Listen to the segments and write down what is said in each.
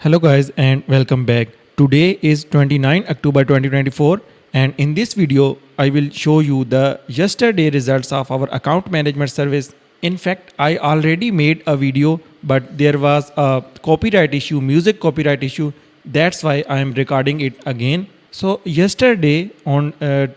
Hello guys and welcome back. Today is 29 October 2024 and in this video I will show you the yesterday results of our account management service. In fact, I already made a video but there was a copyright issue, music copyright issue. That's why I am recording it again. So yesterday on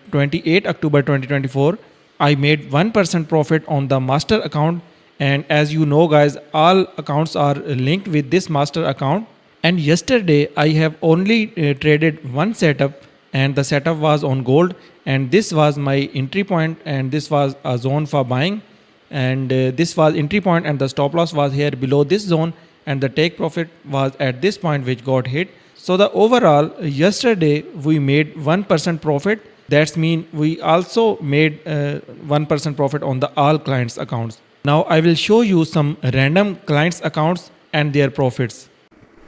28 October 2024 I made 1% profit on the master account, and as you know guys, all accounts are linked with this master account. And yesterday I have only traded one setup, and the setup was on gold, and this was my entry point, and this was a zone for buying, and this was entry point, and the stop loss was here below this zone, and the take profit was at this point which got hit. So the overall yesterday we made 1% profit. That's mean we also made 1% profit on the all clients accounts. Now I will show you some random clients accounts and their profits.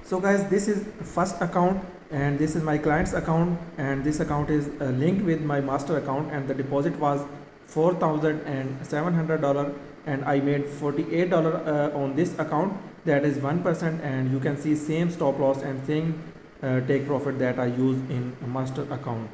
So guys, this is first account and this is my client's account, and this account is linked with my master account, and the deposit was $4,700 and I made $48 on this account. That is 1%, and you can see same stop loss and same take profit that I use in master account.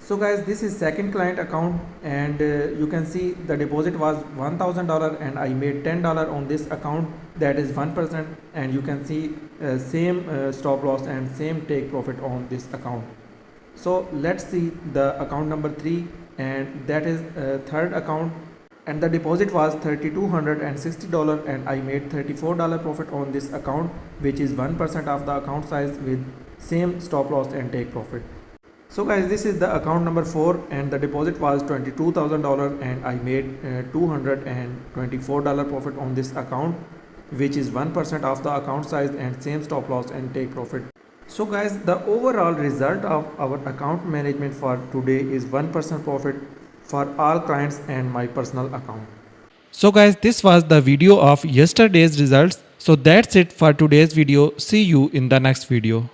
So guys, this is second client account, and you can see the deposit was $1,000 and I made $10 on this account. That is 1%, and you can see same stop loss and same take profit on this account. So let's see the account number 3, and that is third account, and the deposit was $3,260 and I made $34 profit on this account, which is 1% of the account size with same stop loss and take profit. So guys, this is the account number 4, and the deposit was $22,000 and I made $224 profit on this account, which is 1% of the account size and same stop loss and take profit. So guys, the overall result of our account management for today is 1% profit for all clients and my personal account. So guys, this was the video of yesterday's results. So that's it for today's video. See you in the next video.